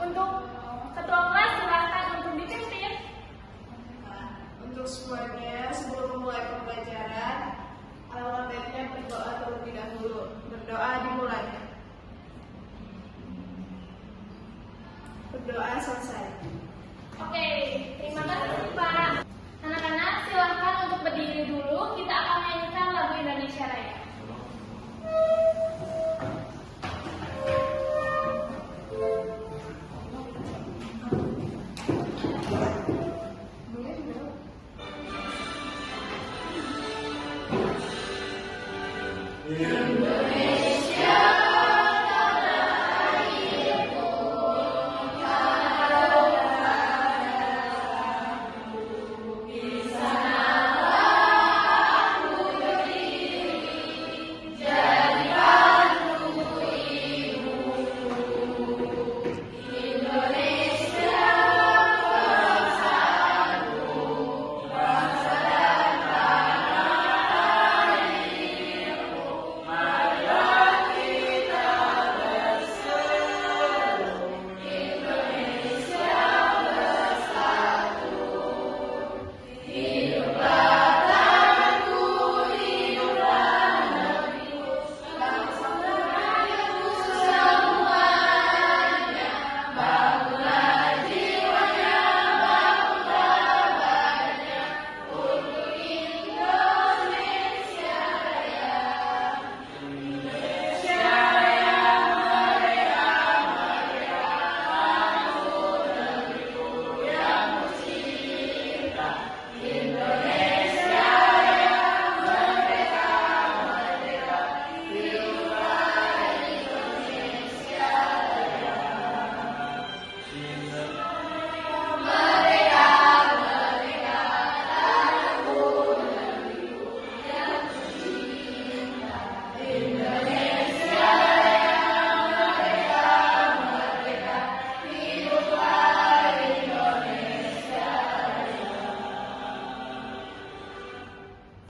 Untuk ketua kelas silakan untuk dipimpin. Untuk semuanya, sebelum memulai pembelajaran, alangkah baiknya berdoa terlebih dahulu. Berdoa dimulai. Berdoa selesai. Oke, terima kasih Pak. Anak-anak silakan untuk berdiri dulu. Kita akan menyanyikan lagu Indonesia Raya.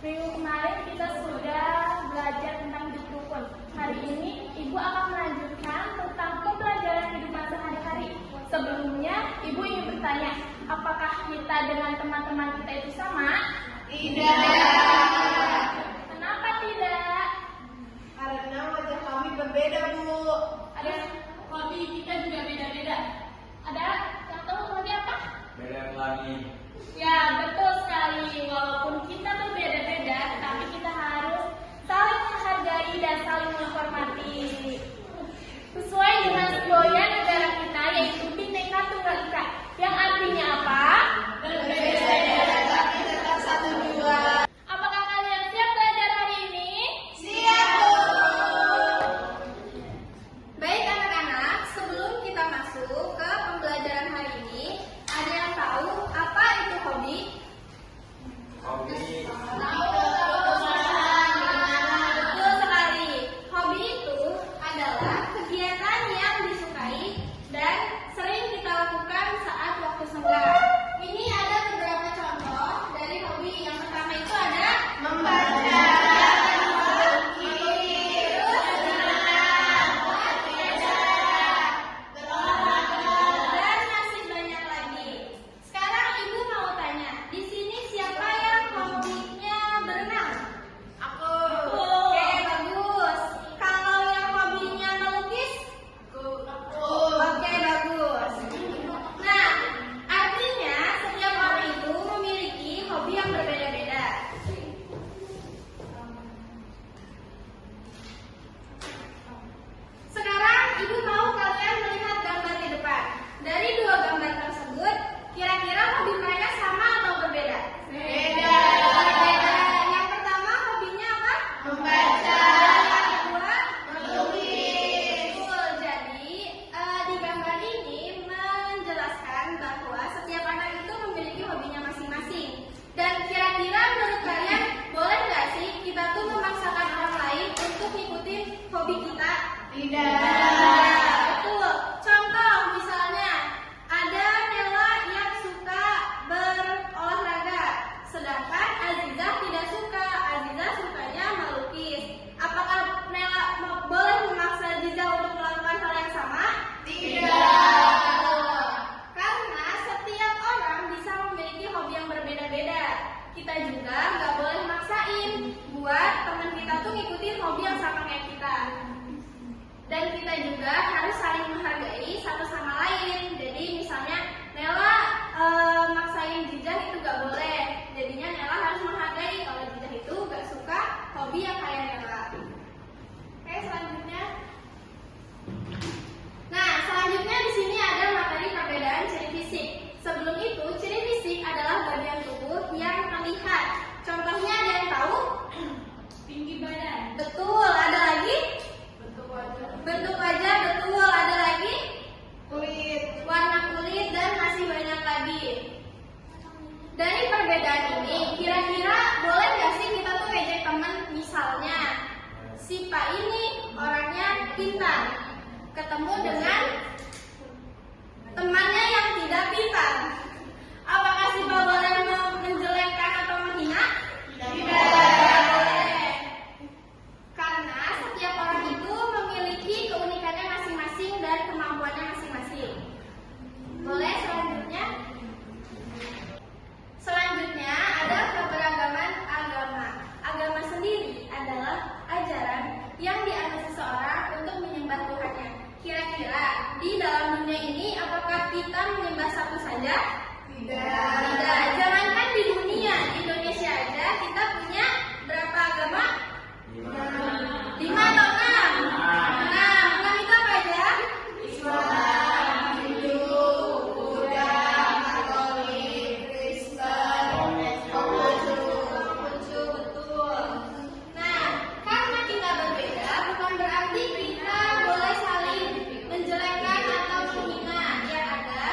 Minggu kemarin kita sudah belajar tentang hidup rukun. Hari ini Ibu akan melanjutkan tentang pembelajaran kehidupan sehari-hari. Sebelumnya, Ibu ingin bertanya, apakah kita dengan teman-teman kita itu sama? Tidak. Kenapa tidak? Karena wajah kami berbeda, Bu. Ada hobi kita juga beda-beda. Ada yang tahu hobi apa? Beda pelangi. Ya, betul sekali. Walaupun kita berbeda-beda, tapi kita harus saling menghargai dan saling menghormati. Sesuai dengan slogan negara kita, yaitu Bhinneka Tunggal Ika, yang artinya apa? Berbeda-beda tapi tetap satu jua. Apakah kalian siap belajar hari ini? Siap, Bu. juga harus saling menghargai satu sama lain. Jadi misalnya Nela maksain Jijah itu gak boleh. Jadinya Nela harus menghargai kalau Jijah itu gak suka hobi yang kayak Nela. Oke, selanjutnya. Nah, selanjutnya di sini ada materi perbedaan ciri fisik. Sebelum itu, ciri fisik adalah bagian tubuh yang terlihat. Contohnya ada yang tahu? Tinggi badan. Betul. Ada lagi? Bentuk wajah. Bentuk wajah, betul. Ada lagi? Kulit. Warna kulit, dan masih banyak lagi. Dari perbedaan ini, kira-kira boleh nggak sih kita tuh ejek teman? Misalnya, si Pak ini orangnya pintar, ketemu dengan temannya yang tidak pintar. Apakah si Pak boleh menjelekkan atau menghina? Tidak boleh. Karena setiap orang itu memiliki keunikannya masing-masing dan kemampuannya masing-masing. Boleh selanjutnya? Selanjutnya ada keberagaman agama. Agama sendiri adalah ajaran yang dianut seseorang untuk menyembah Tuhannya. Kira-kira di dalam dunia ini apakah kita menyembah satu saja? Tidak. Tidak. Jangankan di dunia, di Indonesia aja kita punya berapa agama? 5 atau 6? 6 itu apa aja? Islam, Hindu, Buddha, Katolik, Kristen, Konghucu. Betul. Nah, karena kita berbeda bukan berarti kita boleh saling menjelekkan atau menghina. Yang ada,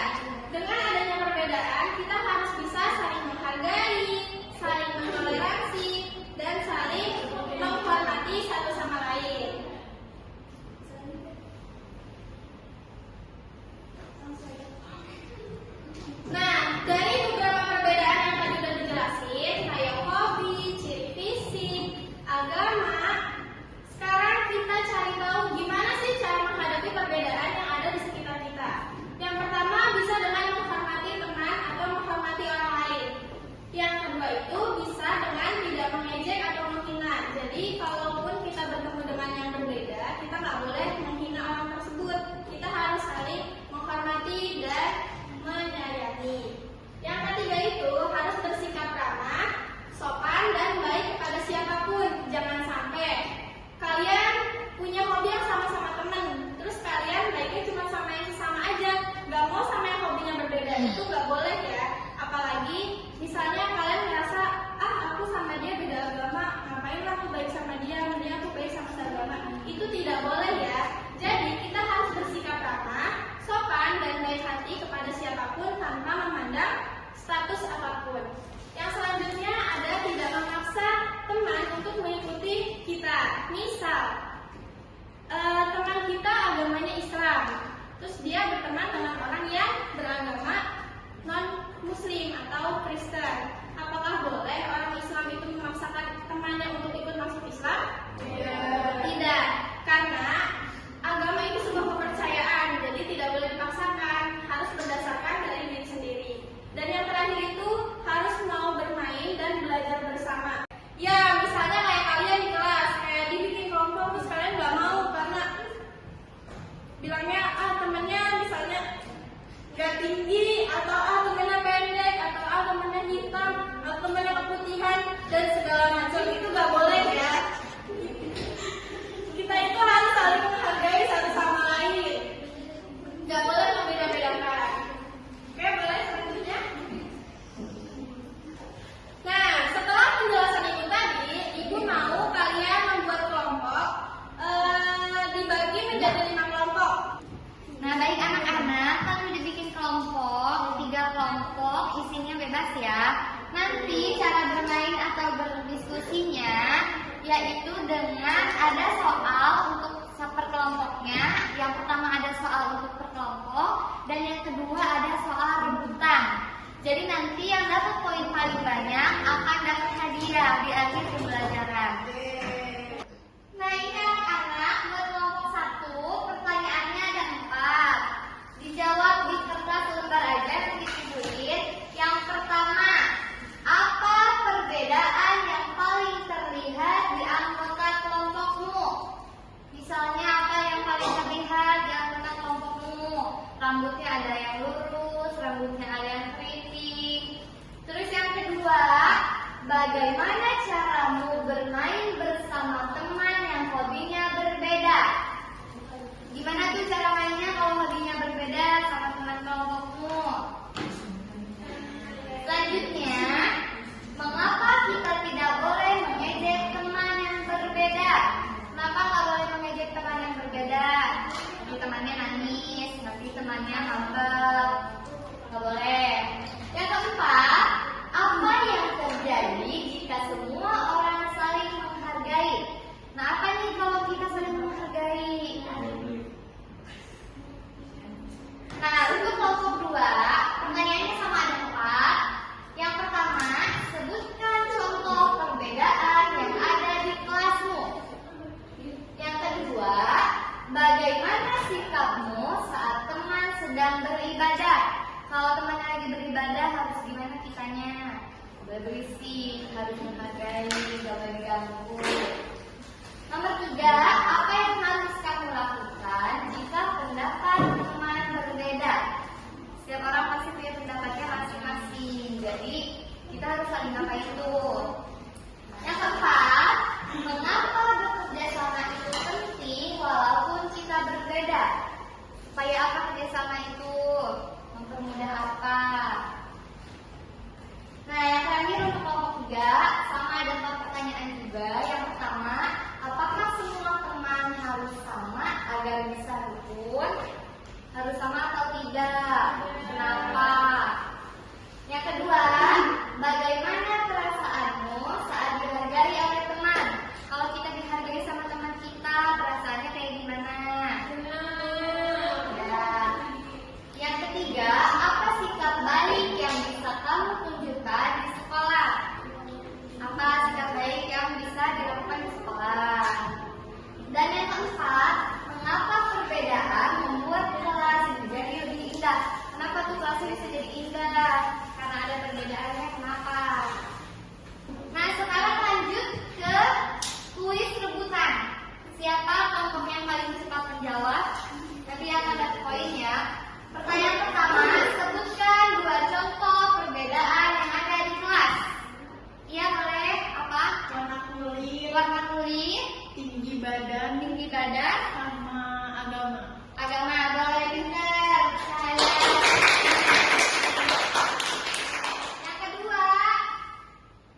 dengan adanya perbedaan kita harus bisa saling menghargai, saling mentoleransi, dan saling menghormati satu sama lain. Nah, dari beberapa perbedaan yang tadi udah dijelasin, kayak hobi, ciri fisik, agama, sekarang kita cari tahu gimana sih cara menghadapi perbedaan yang ada di sekitar kita. Yang pertama bisa dengan menghormati teman atau menghormati orang lain. Yang kedua itu bisa dengan tidak mengejek atau menghina. Jadi kalaupun kita bertemu dengan yang berbeda, kita nggak boleh menghina orang tersebut. Kita harus saling menghormati dan menyayangi. Yang ketiga itu harus bersikap ramah, sopan, dan baik kepada siapapun. Jangan sampai kalian punya hobi yang sama-sama temen, terus kalian baiknya cuma sama yang sesama aja, nggak mau sama yang hobinya berbeda. Itu nggak boleh ya. Apalagi misalnya kalian merasa, aku sama dia beda agama, ngapain lah aku baik sama dia, mending aku baik sama seagama. Itu tidak boleh ya. Jadi kita harus bersikap ramah, sopan, dan baik hati kepada siapapun tanpa memandang status apapun. Yang selanjutnya ada tidak memaksa teman untuk mengikuti kita. Misal, teman kita agamanya Islam, terus dia berteman dengan orang yang beragama non-Muslim atau Kristen. Apakah boleh orang Islam itu memaksakan temannya untuk ikut masuk Islam? Tidak, karena agama itu sebuah kepercayaan, jadi tidak boleh dipaksakan, harus berdasarkan dari diri sendiri. Dan yang terakhir itu harus mau bermain dan belajar bersama. Ya, misalnya kayak kalian di kelas, kayak dibikin kelompok terus kalian nggak mau karena bilangnya temennya misalnya nggak tinggi, atau temennya pendek, atau temennya hitam, atau temennya keputihan, dan segala macam. Itu nggak boleh ya. Kita itu harus saling menghargai satu sama lain, nggak boleh membeda-bedakan. Oke, boleh selanjutnya. Nah, setelah penjelasan ibu tadi, ibu mau kalian membuat kelompok dibagi menjadi 5 kelompok. Nah, baik anak-anak, kan udah bikin kelompok, 3 kelompok, isinya bebas ya. Nanti cara bermain atau berdiskusinya yaitu dengan ada soal untuk per kelompoknya. Yang pertama ada soal untuk per kelompok, dan yang kedua ada soal rebutan. Jadi nanti yang dapat poin paling banyak akan dapat hadiah di akhir pembelajaran. Nah, ini anak-anak, buat kelompok 1, pertanyaannya ada 4. Dijawab di kertas lembar aja, nanti ditulis. Yang pertama, apa perbedaan yang paling terlihat di anggota kelompokmu? Misalnya apa yang paling terlihat? rambutnya ada yang lurus, rambutnya ada yang keriting. Terus yang kedua, bagaimana caramu bermain bersama teman yang hobinya berbeda? Gimana tuh cara mainnya kalau hobinya berbeda sama teman kelompokmu? Selanjutnya, mengapa kita tidak boleh mengejek teman yang berbeda? Kenapa nggak boleh mengejek teman yang berbeda? Nanti temannya nangis, nanti temannya ngambek. Nggak boleh. Yang keempat, apa yang terjadi jika semua orang saling menghargai? Nah, apa nih kalau kita saling menghargai? Nah, untuk kelompok 2, pertanyaannya sama ada 4. Yang pertama, sebutkan contoh perbedaan yang ada di kelasmu. Yang kedua, bagaimana sikapmu saat teman sedang beribadah? Kalau temannya lagi beribadah, harus gimana kitanya? Berisik, harus menghargai, gak boleh diganggu. Nomor 3, apa yang harus kamu lakukan jika pendapat teman berbeda? Setiap orang pasti punya pendapatnya masing-masing, jadi kita harus saling ngapain itu. Yang keempat, mengapa bekerja sama itu penting walaupun kita berbeda? Supaya apa kerjasama itu? Mempermudah apa? Nah, yang terakhir untuk kelompok 3, sama ada 4 pertanyaan juga. Yang pertama, apakah semua teman harus sama agar bisa rukun? Harus sama atau tidak? Kenapa? Yang kedua, bagaimana perasaanmu saat dihargai oleh teman? Kalau kita dihargai sama teman kita, perasaannya kayak gimana? Ya. Yang ketiga, apa sikap baik yang bisa kamu tunjukkan di sekolah? Apa sikap baik yang bisa dilakukan di sekolah? Dan yang keempat, mengapa perbedaan membuat kelas menjadi lebih indah? Kenapa tuh kelasnya bisa jadi indah? Karena ada perbedaannya, kenapa? Nah, sekarang lanjut ke kuis rebutan. Siapa kelompok yang paling cepat menjawab? Nanti akan dapat poin ya. Pertanyaan pertama, sebutkan 2 contoh perbedaan yang ada di kelas. Iya, boleh. Apa? Warna kulit, Warna kulit, tinggi badan, sama agama. agama, boleh pinter. Saya. Yang kedua,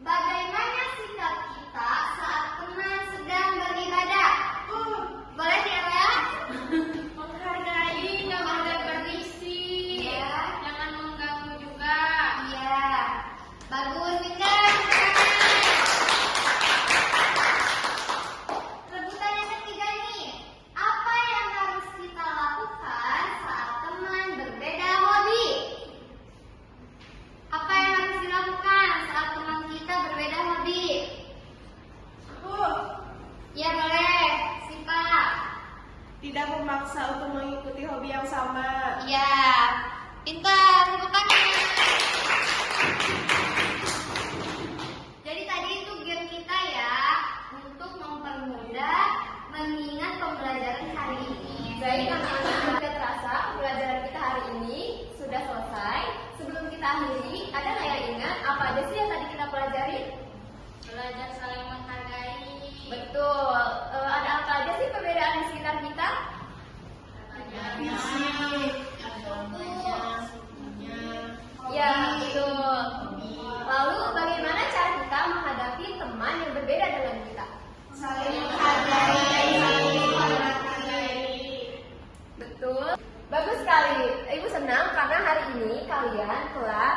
bagaimana sikap kita saat teman sedang beribadah? Boleh ya? Menghargai, nggak boleh berisik. Iya. Jangan mengganggu juga. Iya. Bagus, pinter. Rebutan yang ketiga nih. Apa yang harus kita lakukan saat teman berbeda hobi? Apa yang harus dilakukan saat teman kita berbeda hobi? Ya boleh, Sipa. Tidak memaksa untuk mengikuti hobi yang sama. Iya, pintar, rebutannya. Jadi tadi itu game kita ya, untuk mempermudah mengingat pembelajaran hari ini. Baik anak-anak, sudah terasa pembelajaran kita hari ini sudah selesai. Sebelum kita akhiri, ada nggak yang ingat apa aja sih yang tadi kita pelajari? Belajar saling menghargai. Betul. Ada apa aja sih perbedaan di sekitar kita? Fisik, agamanya, sukunya. Ya, betul. Lalu bagaimana cara kita menghadapi teman yang berbeda dengan kita? Saling menghargai, saling menghormati. Betul. Bagus sekali. Ibu senang karena hari ini kalian telah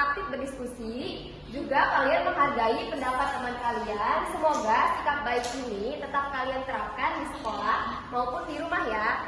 aktif berdiskusi. Juga kalian menghargai pendapat teman kalian. Semoga sikap baik ini tetap kalian terapkan di sekolah maupun di rumah ya.